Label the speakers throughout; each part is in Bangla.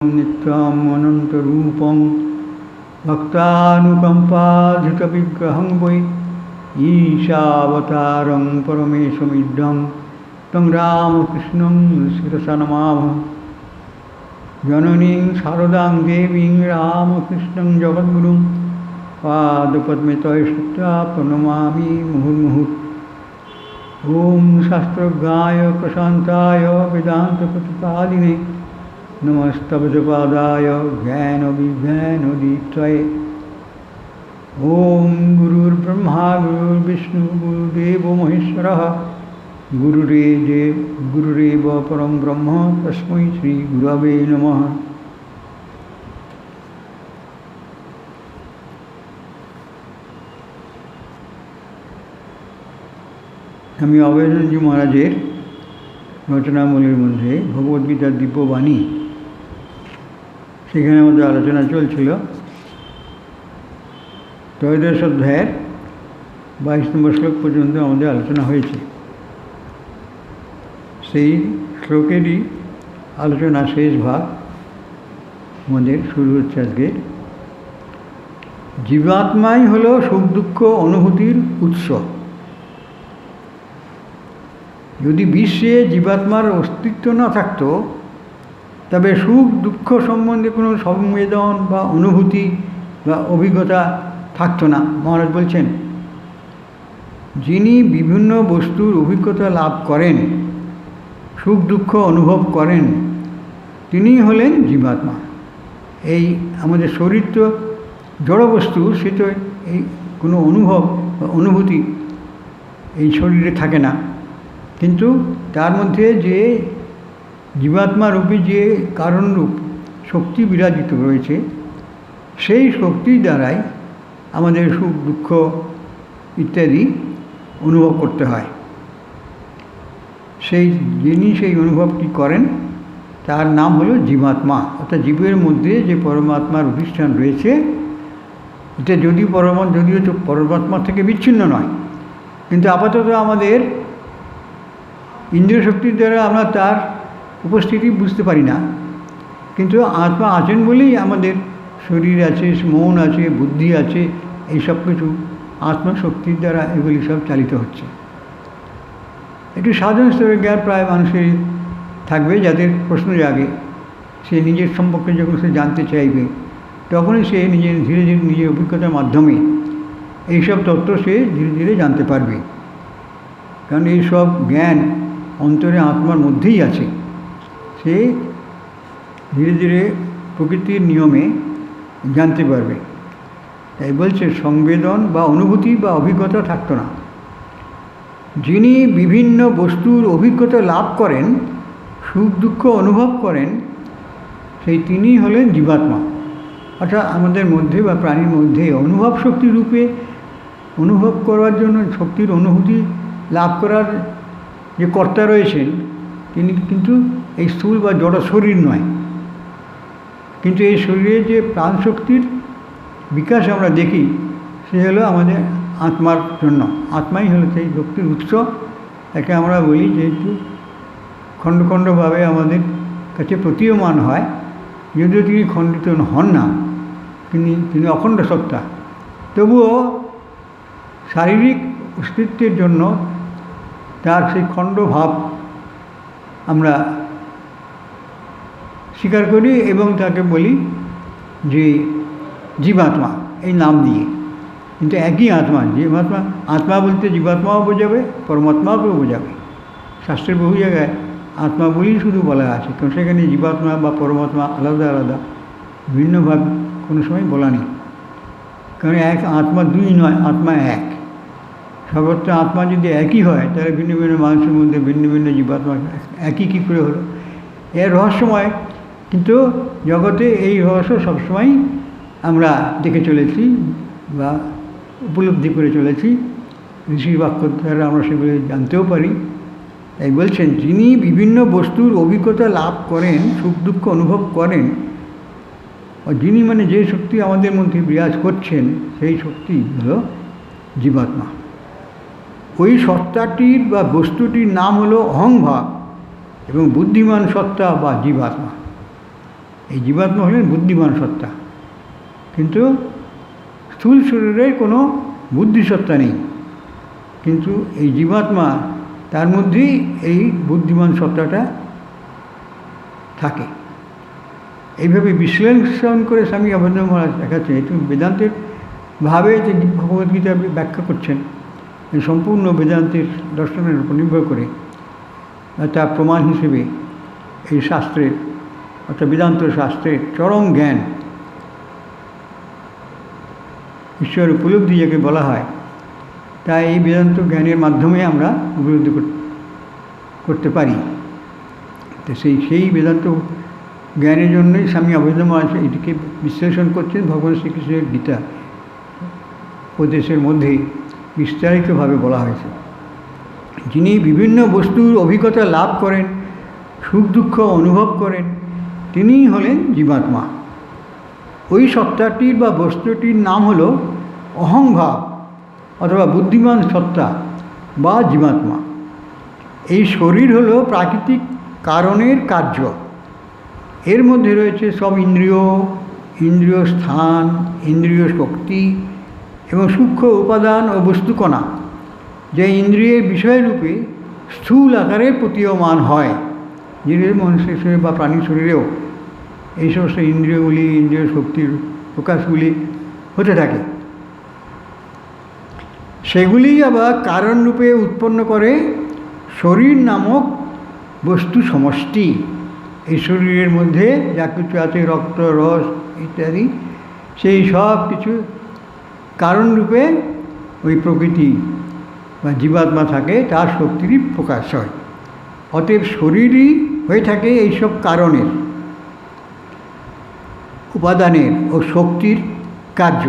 Speaker 1: नित्यम् अनन्तरूपं भक्तानुकम्पाधृतविग्रहं वै ईशावतारं परमेशमिद्धं तं रामकृष्णं शिरसा नमामः। जननीं शारदां देवीं रामकृष्णं जगद्गुरुं पादपद्मे तव श्रुत्वा प्रणमामि मुहुर्मुहुः। ॐ शास्त्रज्ञाय प्रशान्ताय वेदान्तप्रतिपादिने नमस्तभजपादाय ज्ञानविज्ञानदीप्तये। ॐ गुरुर्ब्रह्मा गुरुर्विष्णु गुरुदेवो महेश्वरः गुरुरेव परं ब्रह्म तस्मै श्री गुरवे नमः। আমি অভয়চন্দ্রজি মহারাজের রচনাবলীর মধ্যে ভগবদ্গীতার দিব্যবাণী, সেখানে আমাদের আলোচনা চলছিল। ত্রয়োদশ অধ্যায়ের 22 নম্বর শ্লোক পর্যন্ত আমাদের আলোচনা হয়েছে। সেই শ্লোকেরই আলোচনা শেষ ভাগ আমাদের শুরু হচ্ছে আজকে। জীবাত্মাই হলো সুখ দুঃখ অনুভূতির উৎস। যদি বিশ্বে জীবাত্মার অস্তিত্ব না থাকত, তবে সুখ দুঃখ সম্বন্ধে কোনো সংবেদন বা অনুভূতি বা অভিজ্ঞতা থাকতো না। মহারাজ বলছেন, যিনি বিভিন্ন বস্তুর অভিজ্ঞতা লাভ করেন, সুখ দুঃখ অনুভব করেন, তিনি হলেন জীবাত্মা। এই আমাদের শরীর তো জড় বস্তু, সে তো এই কোনো অনুভব বা অনুভূতি এই শরীরে থাকে না, কিন্তু তার মধ্যে যে জীবাত্মা রূপী যে কারণরূপ শক্তি বিরাজিত রয়েছে, সেই শক্তির দ্বারাই আমাদের সুখ দুঃখ ইত্যাদি অনুভব করতে হয়। যিনি সেই অনুভবটি করেন তার নাম হলো জীবাত্মা। অর্থাৎ জীবের মধ্যে যে পরমাত্মার অধিষ্ঠান রয়েছে, এটা যদিও পরমাত্মা থেকে বিচ্ছিন্ন নয়, কিন্তু আপাতত আমাদের ইন্দ্রিয় শক্তির দ্বারা আমরা তার উপস্থিতি বুঝতে পারি না। কিন্তু আত্মা আছেন বলেই আমাদের শরীর আছে, মন আছে, বুদ্ধি আছে, এই সব কিছু আত্মশক্তির দ্বারা এগুলি সব চালিত হচ্ছে। একটু সাধারণ স্তরের জ্ঞান প্রায় মানুষের থাকবে, যাদের প্রশ্ন জাগে, সে নিজের সম্পর্কে যখন সে জানতে চাইবে, তখনই সে ধীরে ধীরে নিজের অভিজ্ঞতার মাধ্যমে এইসব তত্ত্ব সে ধীরে ধীরে জানতে পারবে। কারণ এইসব জ্ঞান অন্তরে আত্মার মধ্যেই আছে, সে ধীরে ধীরে প্রকৃতির নিয়মে জানতে পারবে। তাই বলছে, সংবেদন বা অনুভূতি বা অভিজ্ঞতা থাকতো না। যিনি বিভিন্ন বস্তুর অভিজ্ঞতা লাভ করেন, সুখ দুঃখ অনুভব করেন, তিনি হলেন জীবাত্মা। অর্থাৎ আমাদের মধ্যে বা প্রাণীর মধ্যে অনুভব শক্তি রূপে অনুভব করার জন্য শক্তির অনুভূতি লাভ করার যে কর্তা রয়েছেন, তিনি কিন্তু এই স্থূল বা জড় শরীর নয়। কিন্তু এই শরীরে যে প্রাণশক্তির বিকাশ আমরা দেখি, সে হলো আমাদের আত্মার জন্য। আত্মাই হলো সেই শক্তির উৎস। তাকে আমরা বলি, যেহেতু খণ্ড খণ্ডভাবে আমাদের কাছে প্রতীয়মান হয়, যদিও তিনি খণ্ডিত হন না, তিনি অখণ্ড সত্তা, তবুও শারীরিক অস্তিত্বের জন্য তার সেই খণ্ডভাব আমরা স্বীকার করি এবং তাকে বলি যে জীবাত্মা এই নাম দিয়ে। কিন্তু একই আত্মা, জীবাত্মা। আত্মা বলতে জীবাত্মাও বোঝাবে, পরমাত্মাকেও বোঝাবে। শাস্ত্রের বহু জায়গায় আত্মা বলেই শুধু বলা আছে, কারণ সেখানে জীবাত্মা বা পরমাত্মা আলাদা আলাদা ভিন্নভাবে কোনো সময় বলা নেই। কারণ এক আত্মা দুই নয়, আত্মা এক। সর্বত্র আত্মা যদি একই হয়, তাহলে ভিন্ন ভিন্ন মানুষের মধ্যে ভিন্ন ভিন্ন জীবাত্মা একই কী করে হলো? এর রহস্যময়, কিন্তু জগতে এই রহস্য সবসময় আমরা দেখে চলেছি বা উপলব্ধি করে চলেছি। ঋষির বাক্য দ্বারা আমরা সেগুলো জানতেও পারি। তাই বলছেন, যিনি বিভিন্ন বস্তুর অভিজ্ঞতা লাভ করেন, সুখ দুঃখ অনুভব করেন, যিনি মানে যে শক্তি আমাদের মধ্যে বিরাজ করছেন, সেই শক্তি হলো জীবাত্মা। ওই সত্তাটির বা বস্তুটির নাম হলো অহংভাব এবং বুদ্ধিমান সত্তা বা জীবাত্মা। এই জীবাত্মা হলেন বুদ্ধিমান সত্তা, কিন্তু স্থূল শরীরের কোনো বুদ্ধিসত্তা নেই, কিন্তু এই জীবাত্মা তার মধ্যেই এই বুদ্ধিমান সত্তাটা থাকে। এইভাবে বিশ্লেষণ করে স্বামী অভেন্দ্র মহারাজ দেখাচ্ছেন। এটি বেদান্তের ভাবে যে ভগবদ্গীতা ব্যাখ্যা করছেন, এই সম্পূর্ণ বেদান্তের দর্শনের উপর নির্ভর করে তার প্রমাণ হিসেবে এই শাস্ত্রের অর্থাৎ বেদান্ত শাস্ত্রের চরম জ্ঞান, ঈশ্বর উপলব্ধি যাকে বলা হয়, তাই এই বেদান্ত জ্ঞানের মাধ্যমে আমরা উপলব্ধি করতে পারি। তো সেই বেদান্ত জ্ঞানের জন্যই স্বামী অভেন্দ্র মহারাজ এটিকে বিশ্লেষণ করছেন ভগবান শ্রীকৃষ্ণের গীতা উপদেশের মধ্যে বিস্তারিতভাবে বলা হয়েছে। যিনি বিভিন্ন বস্তুর অভিজ্ঞতা লাভ করেন, সুখ দুঃখ অনুভব করেন, তিনিই হলেন জীবাত্মা। ওই সত্তাটির বা বস্তুটির নাম হল অহংভাব অথবা বুদ্ধিমান সত্তা বা জীবাত্মা। এই শরীর হলো প্রাকৃতিক কারণের কার্য। এর মধ্যে রয়েছে সব ইন্দ্রিয় স্থান, ইন্দ্রিয় শক্তি এবং সূক্ষ্ম উপাদান ও বস্তুকণা, যে ইন্দ্রিয়ের বিষয়রূপে স্থূল আকারে প্রতীয়মান হয়। জীবের মনুষ্যের শরীরে বা প্রাণী শরীরেও এই সমস্ত ইন্দ্রিয়গুলি, ইন্দ্রিয় শক্তির প্রকাশগুলি হতে থাকে। সেগুলি আবার কারণরূপে উৎপন্ন করে শরীর নামক বস্তু সমষ্টি। এই শরীরের মধ্যে যা কিছু আছে, রক্ত, রস ইত্যাদি, সেই সব কিছু কারণরূপে ওই প্রকৃতি বা জীবাত্মা থাকে, তার শক্তিরই প্রকাশ হয়। অতএব শরীরই হয়ে থাকে এইসব কারণের, উপাদানের ও শক্তির কার্য।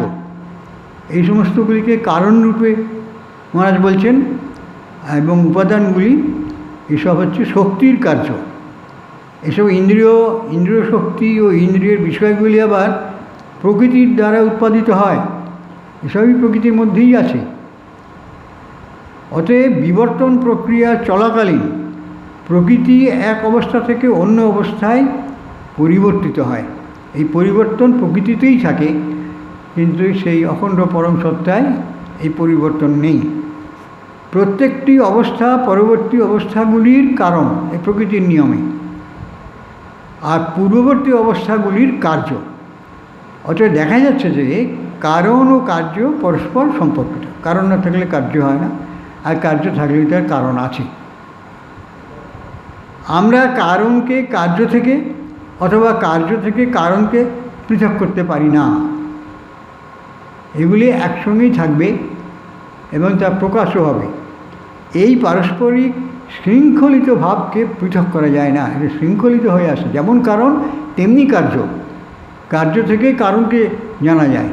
Speaker 1: এই সমস্তগুলিকে কারণরূপে মহারাজ বলছেন, এবং উপাদানগুলি এসব হচ্ছে শক্তির কার্য। এসব ইন্দ্রিয় শক্তি ও ইন্দ্রিয়ের বিষয়গুলি আবার প্রকৃতির দ্বারা উৎপাদিত হয়, এসবই প্রকৃতির মধ্যেই আছে। অতএব বিবর্তন প্রক্রিয়া চলাকালীন প্রকৃতি এক অবস্থা থেকে অন্য অবস্থায় পরিবর্তিত হয়। এই পরিবর্তন প্রকৃতিতেই থাকে, কিন্তু সেই অখণ্ড পরম সত্তায় এই পরিবর্তন নেই। প্রত্যেকটি অবস্থা পরবর্তী অবস্থাগুলির কারণ এই প্রকৃতির নিয়মে, আর পূর্ববর্তী অবস্থাগুলির কার্য। অতএব দেখা যাচ্ছে যে কারণ ও কার্য পরস্পর সম্পর্কিত। কারণ না থাকলে কার্য হয় না, আর কার্য থাকলে তার কারণ আছে। আমরা কারণকে কার্য থেকে অথবা কার্য থেকে কারণকে পৃথক করতে পারি না। এগুলি একসঙ্গেই থাকবে এবং তা প্রকাশও হবে। এই পারস্পরিক শৃঙ্খলিত ভাবকে পৃথক করা যায় না, এটা শৃঙ্খলিত হয়ে আসে। যেমন কারণ তেমনি কার্য। কার্য থেকে কারণকে জানা যায়,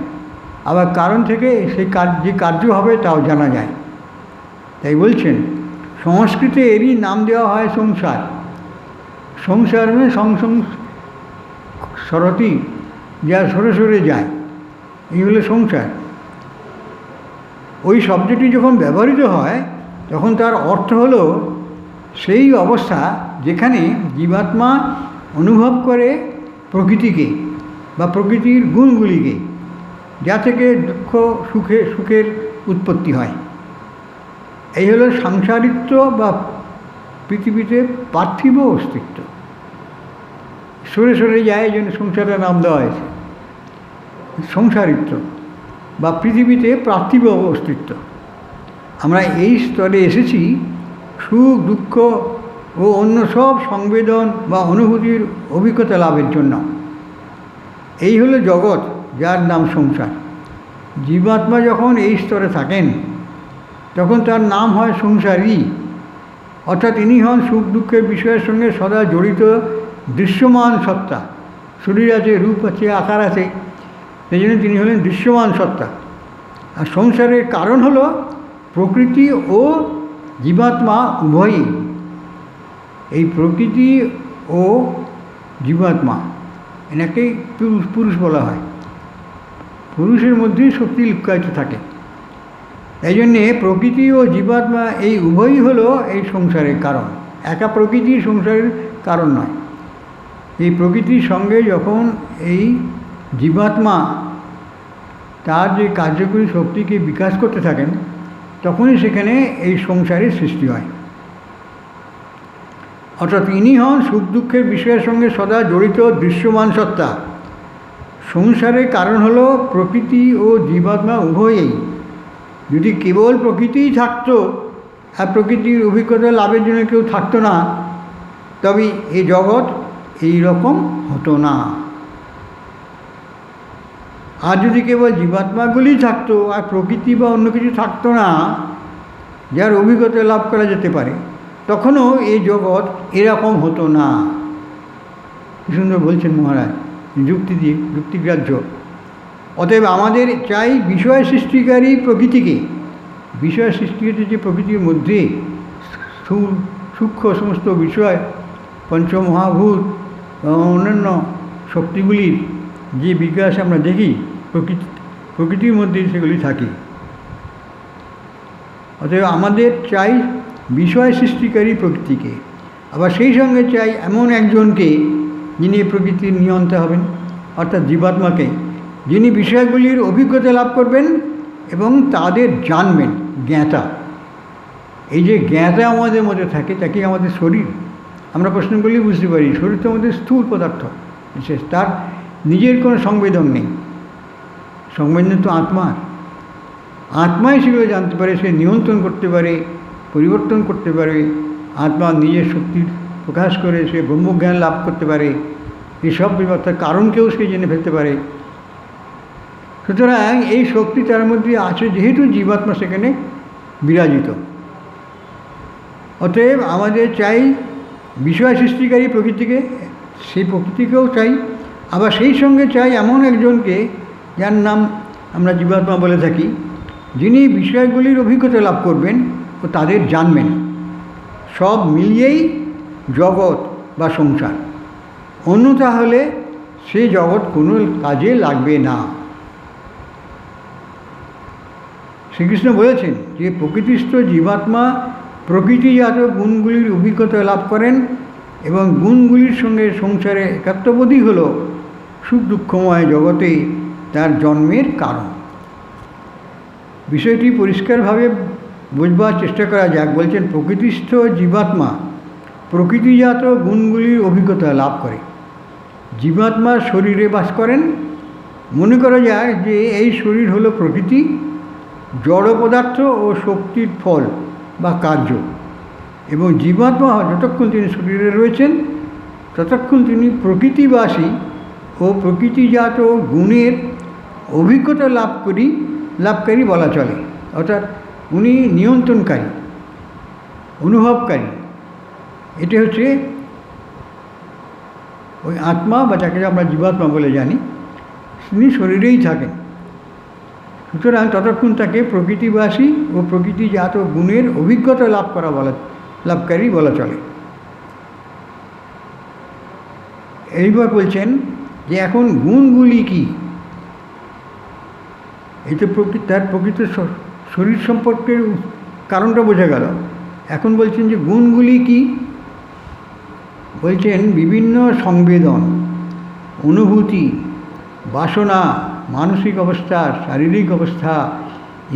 Speaker 1: আবার কারণ থেকে সেই যে কার্য হবে তাও জানা যায়। তাই বলছেন সংস্কৃতে এরই নাম দেওয়া হয় সংসার। সংসার মানে সরতি, যা সরে সরে যায়, এই হলো সংসার। ওই শব্দটি যখন ব্যবহৃত হয় তখন তার অর্থ হলো সেই অবস্থা যেখানে জীবাত্মা অনুভব করে প্রকৃতিকে বা প্রকৃতির গুণগুলিকে, যা থেকে দুঃখ সুখের উৎপত্তি হয়। এই হলো সাংসারিত্ব বা পৃথিবীতে পার্থিব অস্তিত্ব। সরে সরে যায়, এই জন্য সংসারের নাম দেওয়া হয়েছে সংসারিত্ব বা পৃথিবীতে পার্থিব অস্তিত্ব। আমরা এই স্তরে এসেছি সুখ দুঃখ ও অন্য সব সংবেদন বা অনুভূতির অভিজ্ঞতা লাভের জন্য। এই হলো জগৎ, যার নাম সংসার। জীবাত্মা যখন এই স্তরে থাকেন তখন তার নাম হয় সংসারী, অর্থাৎ ইনি হন সুখ দুঃখের বিষয়ের সঙ্গে সদা জড়িত দৃশ্যমান সত্তা। শরীর আছে, রূপ আছে, আকার আছে, সেই জন্য তিনি হলেন দৃশ্যমান সত্তা। আর সংসারের কারণ হলো প্রকৃতি ও জীবাত্মা উভয়ই। এই প্রকৃতি ও জীবাত্মা এনাকেই পুরুষ বলা হয়। পুরুষের মধ্যেই শক্তি লুকায়িত থাকে। এই জন্যে প্রকৃতি ও জীবাত্মা এই উভয়ই হলো এই সংসারের কারণ। একা প্রকৃতি সংসারের কারণ নয়। এই প্রকৃতির সঙ্গে যখন এই জীবাত্মা তার যে কার্যকরী শক্তিকে বিকাশ করতে থাকেন, তখনই সেখানে এই সংসারের সৃষ্টি হয়। অর্থাৎ ইনি হন সুখ দুঃখের বিষয়ের সঙ্গে সদা জড়িত দৃশ্যমান সত্তা। সংসারের কারণ হলো প্রকৃতি ও জীবাত্মা উভয়েই। যদি কেবল প্রকৃতিই থাকতো আর প্রকৃতির অভিজ্ঞতা লাভের জন্য কেউ থাকতো না, তবে এই জগৎ এই রকম হতো না। আর যদি কেবল জীবাত্মাগুলি থাকতো আর প্রকৃতি বা অন্য কিছু থাকতো না যার অভিজ্ঞতা লাভ করা যেতে পারে, তখনও এই জগৎ এরকম হতো না। কি সুন্দর বলছেন মহারাজ, যুক্তি দিয়ে, যুক্তিগ্রাহ্য। অতএব আমাদের চাই বিষয় সৃষ্টিকারী প্রকৃতিকে। বিষয় সৃষ্টিকারী যে প্রকৃতির মধ্যে স্থূল সূক্ষ্ম সমস্ত বিষয়, পঞ্চমহাভূত অন্যান্য শক্তিগুলির যে বিকাশ আমরা দেখি প্রকৃতির মধ্যে সেগুলি থাকে। অতএব আমাদের চাই বিষয় সৃষ্টিকারী প্রকৃতিকে। আবার সেই সঙ্গে চাই এমন একজনকে যিনি প্রকৃতির নিয়ন্তা হবেন, অর্থাৎ জীবাত্মাকে, যিনি বিষয়গুলির অভিজ্ঞতা লাভ করবেন এবং তাদের জানবেন, জ্ঞাতা। এই যে জ্ঞাতা আমাদের মধ্যে থাকে তাকে আমাদের শরীর। আমরা প্রশ্ন করলেই বুঝতে পারি শরীর তো আমাদের স্থূল পদার্থ বিশেষ, তার নিজের কোনো সংবেদন নেই। সংবেদন তো আত্মার। আত্মাই সেগুলো জানতে পারে, সে নিয়ন্ত্রণ করতে পারে, পরিবর্তন করতে পারে। আত্মা নিজের শক্তির প্রকাশ করে সে ব্রহ্মজ্ঞান লাভ করতে পারে। এইসব বিপত্তার কারণকেও সে জেনে ফেলতে পারে। সুতরাং এই শক্তি তার মধ্যে আছে যেহেতু জীবাত্মা সেখানে বিরাজিত। অতএব আমাদের চাই বিষয় সৃষ্টিকারী প্রকৃতিকে, সেই প্রকৃতিকেও চাই। আবার সেই সঙ্গে চাই এমন একজনকে যার নাম আমরা জীবাত্মা বলে থাকি, যিনি বিষয়গুলির অভিজ্ঞতা লাভ করবেন ও তাদের জানবেন। সব মিলিয়েই জগৎ বা সংসার। অন্যথা হলে সে জগৎ কোনো কাজে লাগবে না। শ্রীকৃষ্ণ বলেছেন যে প্রকৃতিস্থ জীবাত্মা প্রকৃতিজাত গুণগুলির অভিজ্ঞতা লাভ করেন এবং গুণগুলির সঙ্গে সংসারে একাত্মবোধই হল সুখ দুঃখময় জগতে তার জন্মের কারণ। বিষয়টি পরিষ্কারভাবে বুঝবার চেষ্টা করা যাক। বলছেন প্রকৃতিস্থ জীবাত্মা প্রকৃতিজাত গুণগুলির অভিজ্ঞতা লাভ করে। জীবাত্মা শরীরে বাস করেন। মনে করা যায় যে এই শরীর হলো প্রকৃতি, জড় পদার্থ ও শক্তির ফল বা কার্য, এবং জীবাত্মা যতক্ষণ তিনি শরীরে রয়েছেন ততক্ষণ তিনি প্রকৃতিবাসী ও প্রকৃতিজাত গুণের অভিজ্ঞতা লাভকারী বলা চলে। অর্থাৎ উনি নিয়ন্ত্রণকারী, অনুভবকারী। এটা হচ্ছে ওই আত্মা বা যাকে আমরা জীবাত্মা বলে জানি, তিনি শরীরেই থাকেন। সুতরাং ততক্ষণ তাকে প্রকৃতিবাসী ও প্রকৃতিজাত গুণের অভিজ্ঞতা লাভকারী বলা চলে। এইবার বলছেন যে এখন গুণগুলি কি। এই তো তার প্রকৃত শরীর সম্পর্কের কারণটা বোঝা গেল। এখন বলছেন যে গুণগুলি কি। বলছেন বিভিন্ন সংবেদন, অনুভূতি, বাসনা, মানসিক অবস্থা, শারীরিক অবস্থা,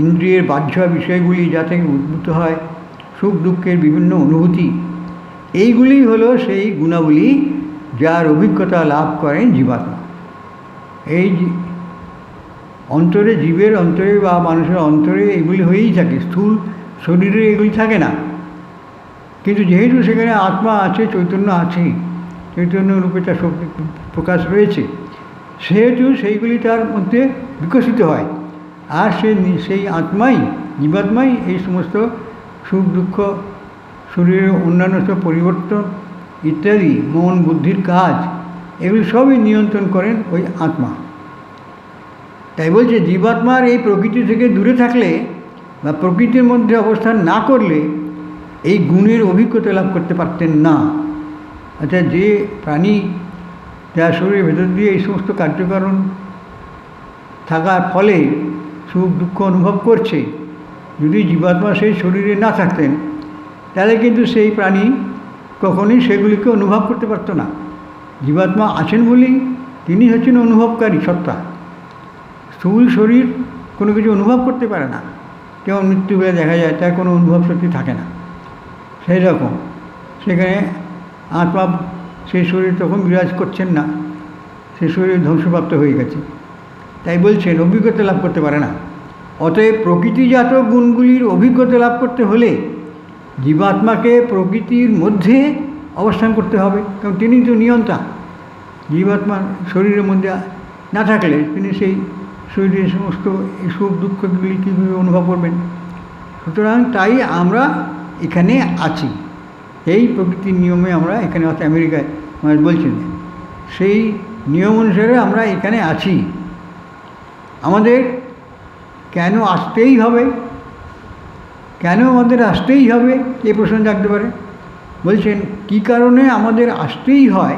Speaker 1: ইন্দ্রিয়ের বাহ্য বিষয়গুলি যা থেকে উদ্ভূত হয়, সুখ দুঃখের বিভিন্ন অনুভূতি, এইগুলি হলো সেই গুণাবলী যার অভিজ্ঞতা লাভ করেন জীবাত্মা। এই অন্তরে, জীবের অন্তরে বা মানুষের অন্তরে এগুলি হয়েই থাকে। স্থূল শরীরে এগুলি থাকে না, কিন্তু যেহেতু সেখানে আত্মা আছে, চৈতন্য আছে, চৈতন্য রূপে তার শক্তি প্রকাশ রয়েছে, সেহেতু সেইগুলি তার মধ্যে বিকশিত হয়। আর সেই আত্মাই, জীবাত্মাই এই সমস্ত সুখ দুঃখ, শরীরের অন্যান্য সব পরিবর্তন ইত্যাদি, মন বুদ্ধির কাজ, এগুলি সবই নিয়ন্ত্রণ করেন ওই আত্মা। তাই বলছে জীবাত্মার এই প্রকৃতি থেকে দূরে থাকলে বা প্রকৃতির মধ্যে অবস্থান না করলে এই গুণের অভিজ্ঞতা লাভ করতে পারতেন না। অর্থাৎ যে প্রাণী যার শরীরের ভেতর দিয়ে এই সমস্ত কার্যকারণ থাকার ফলে সুখ দুঃখ অনুভব করছে, যদি জীবাত্মা সেই শরীরে না থাকতেন তাহলে কিন্তু সেই প্রাণী কখনোই সেগুলিকে অনুভব করতে পারত না। জীবাত্মা আছেন বলেই তিনি হচ্ছেন অনুভবকারী সত্তা। স্থূল শরীর কোনো কিছু অনুভব করতে পারে না, যেমন মৃত্যু হয়ে দেখা যায় তার কোনো অনুভব শক্তি থাকে না, সেই রকম সেখানে আত্মা সেই শরীর তখন বিরাজ করছেন না, সেই শরীর ধ্বংসপ্রাপ্ত হয়ে গেছে। তাই বলছেন অভিজ্ঞতা লাভ করতে পারে না। অতএব প্রকৃতিজাত গুণগুলির অভিজ্ঞতা লাভ করতে হলে জীবাত্মাকে প্রকৃতির মধ্যে অবস্থান করতে হবে, কারণ তিনি তো নিয়ন্তা। জীবাত্মার শরীরের মধ্যে না থাকলে তিনি সেই শরীরের সমস্ত সুখ দুঃখগুলি কীভাবে অনুভব করবেন। সুতরাং তাই আমরা এখানে আছি, এই প্রকৃতির নিয়মে আমরা এখানে, অর্থাৎ আমেরিকায় বলছেন, সেই নিয়ম অনুসারে আমরা এখানে আছি। আমাদের কেন আসতেই হবে, কেন আমাদের আসতেই হবে এই প্রশ্ন জাগতে পারে। বলছেন কী কারণে আমাদের আসতেই হয়,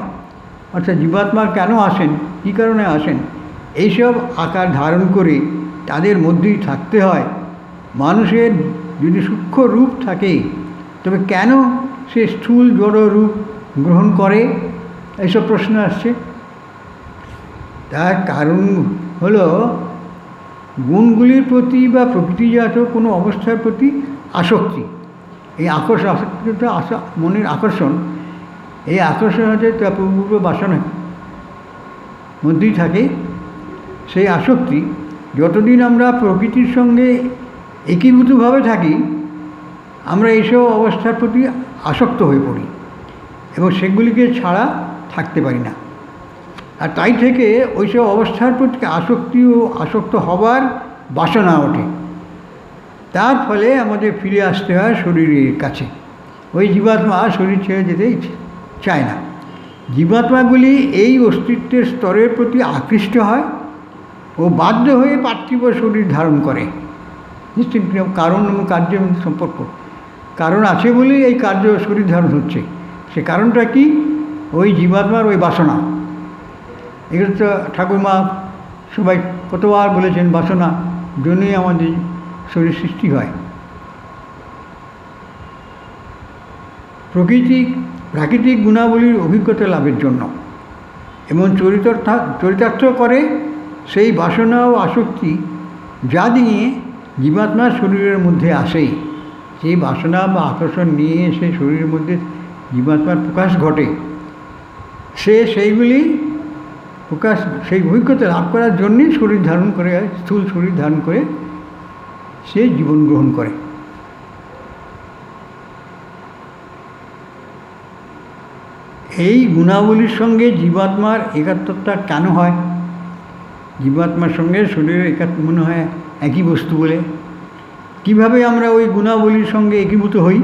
Speaker 1: অর্থাৎ জীবাত্মা কেন আসেন, কী কারণে আসেন, এইসব আকার ধারণ করে তাদের মধ্যেই থাকতে হয়। মানুষের যদি সূক্ষ্ম রূপ থাকে তবে কেন সে স্থূল জড় রূপ গ্রহণ করে, এইসব প্রশ্ন আসছে। তার কারণ হলো গুণগুলির প্রতি বা প্রকৃতিজাত কোনো অবস্থার প্রতি আসক্তি। এই আসক্তিটা মনের আকর্ষণ, এই আকর্ষণ হচ্ছে তার পূর্ব বাসনার মধ্যেই থাকে। সেই আসক্তি যতদিন আমরা প্রকৃতির সঙ্গে একীভূতভাবে থাকি আমরা এইসব অবস্থার প্রতি আসক্ত হয়ে পড়ি এবং সেগুলিকে ছাড়া থাকতে পারি না। আর তাই থেকে ওইসব অবস্থার প্রতি আসক্তি ও আসক্ত হবার বাসনা ওঠে। তার ফলে আমাদের ফিরে আসতে হয় শরীরের কাছে। ওই জীবাত্মা শরীর ছেড়ে যেতে চায় না। জীবাত্মাগুলি এই অস্তিত্বের স্তরের প্রতি আকৃষ্ট হয় ও বাধ্য হয়ে পার্থিব শরীর ধারণ করে। নিশ্চিত কারণ এবং কার্যের মধ্যে সম্পর্ক, কারণ আছে বলেই এই কার্য শরীর ধারণ হচ্ছে। সে কারণটা কি? ওই জীবাত্মার ওই বাসনা। এগুলো তো ঠাকুরমা সবাই কতবার বলেছেন, বাসনা জন্যই আমাদের শরীর সৃষ্টি হয়। প্রাকৃতিক গুণাবলীর অভিজ্ঞতা লাভের জন্য এবং চরিতার্থ করে সেই বাসনা ও আসক্তি যা দিয়ে জীবাত্মার শরীরের মধ্যে আসে, সেই বাসনা বা আকর্ষণ নিয়ে সেই শরীরের মধ্যে জীবাত্মার প্রকাশ ঘটে। সেইগুলি প্রকাশ, সেই অভিজ্ঞতা লাভ করার জন্যই শরীর ধারণ করে, স্থূল শরীর ধারণ করে সে জীবন গ্রহণ করে। এই গুণাবলীর সঙ্গে জীবাত্মার একাত্মতা কেন হয়? জীবাত্মার সঙ্গে শরীরের একাত্ম মনে হয় একই বস্তু বলে। কিভাবে আমরা ওই গুণাবলীর সঙ্গে একীভূত হই?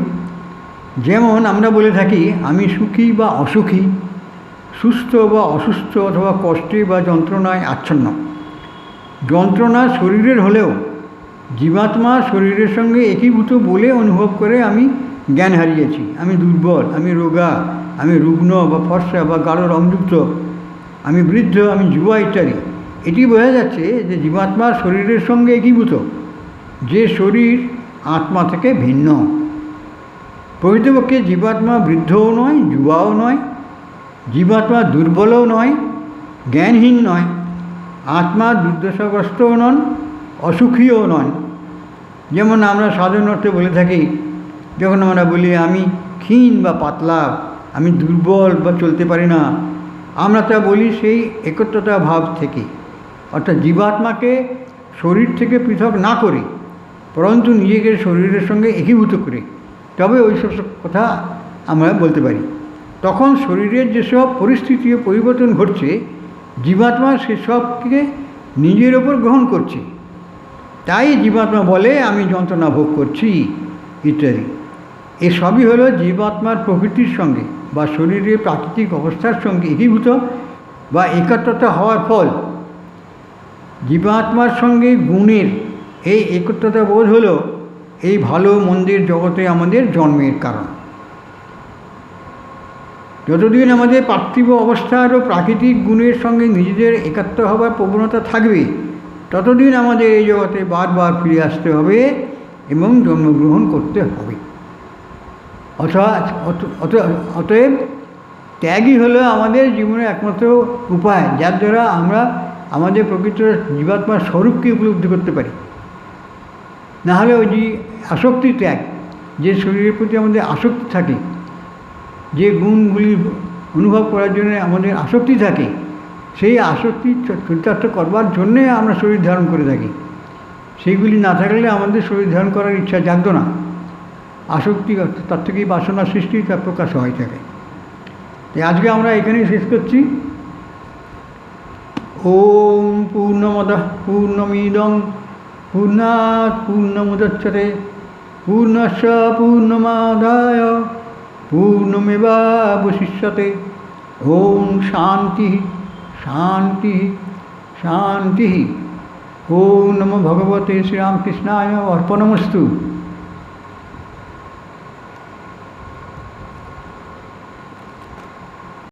Speaker 1: যেমন আমরা বলে থাকি আমি সুখী বা অসুখী, সুস্থ বা অসুস্থ, অথবা কষ্টে বা যন্ত্রণায় আচ্ছন্ন। যন্ত্রণা শরীরের হলেও জীবাত্মা শরীরের সঙ্গে একীভূত বলে অনুভব করে আমি জ্ঞান হারিয়েছি, আমি দুর্বল, আমি রোগা, আমি রুগ্ন বা ফর্সা বা গাঢ় রংযুক্ত, আমি বৃদ্ধ, আমি যুবা ইত্যাদি। এটি বোঝা যাচ্ছে যে জীবাত্মা শরীরের সঙ্গে একীভূত, যে শরীর আত্মা থেকে ভিন্ন। প্রকৃতপক্ষে জীবাত্মা বৃদ্ধও নয়, যুবাও নয়, জীবাত্মা দুর্বলও নয়, জ্ঞানহীন নয়, আত্মা দুর্দশাগ্রস্তও নন, অসুখীও নন। যেমন আমরা সাধারণ অর্থে বলে থাকি, যখন আমরা বলি আমি ক্ষীণ বা পাতলা, আমি দুর্বল বা চলতে পারি না, আমরা তা বলি সেই একত্রতা ভাব থেকে, অর্থাৎ জীবাত্মাকে শরীর থেকে পৃথক না করে পরন্তু নিজেকে শরীরের সঙ্গে একীভূত করে তবে ওই সব কথা আমরা বলতে পারি। তখন শরীরের যেসব পরিস্থিতি ও পরিবর্তন ঘটছে জীবাত্মা সেসবকে নিজের ওপর গ্রহণ করছে। তাই জীবাত্মা বলে আমি যন্ত্রণা ভোগ করছি ইত্যাদি। এসবই হলো জীবাত্মার প্রকৃতির সঙ্গে বা শরীরের প্রাকৃতিক অবস্থার সঙ্গে একীভূত বা একাত্মতা হওয়ার ফল। জীবাত্মার সঙ্গে গুণের এই একত্রতা বোধ হলো এই ভালো মন্দের জগতে আমাদের জন্মের কারণ। যতদিন আমাদের পার্থিব অবস্থার ও প্রাকৃতিক গুণের সঙ্গে নিজেদের একাত্ম হবার প্রবণতা থাকবে ততদিন আমাদের এই জগতে বারবার ফিরে আসতে হবে এবং জন্মগ্রহণ করতে হবে। অতএব ত্যাগই হলো আমাদের জীবনের একমাত্র উপায়, যার দ্বারা আমরা আমাদের প্রকৃত জীবাত্মার স্বরূপকে উপলব্ধি করতে পারি। না হলে ওই যে আসক্তি ত্যাগ, যে শরীরের প্রতি আমাদের আসক্তি থাকে, যে গুণগুলি অনুভব করার জন্য আমাদের আসক্তি থাকে, সেই আসক্তি চরিতার্থ করবার জন্যে আমরা শরীর ধারণ করে থাকি। সেইগুলি না থাকলে আমাদের শরীর ধারণ করার ইচ্ছা জাগতো না। আসক্তি তার থেকেই বাসনা সৃষ্টি, তার প্রকাশ হয় থাকে। তাই আজকে আমরা এখানেই শেষ করছি। ওম পূর্ণমদঃ পূর্ণমিদং পূর্ণাৎ পূর্ণমুদচ্যতে পূর্ণস্য পূর্ণমাদায় পূর্ণমেবাবশিষ্যতে। ওম শান্তি শান্তি শান্তি। ওম নমো ভগবতে শ্রীরামকৃষ্ণায় অর্পণমস্তু।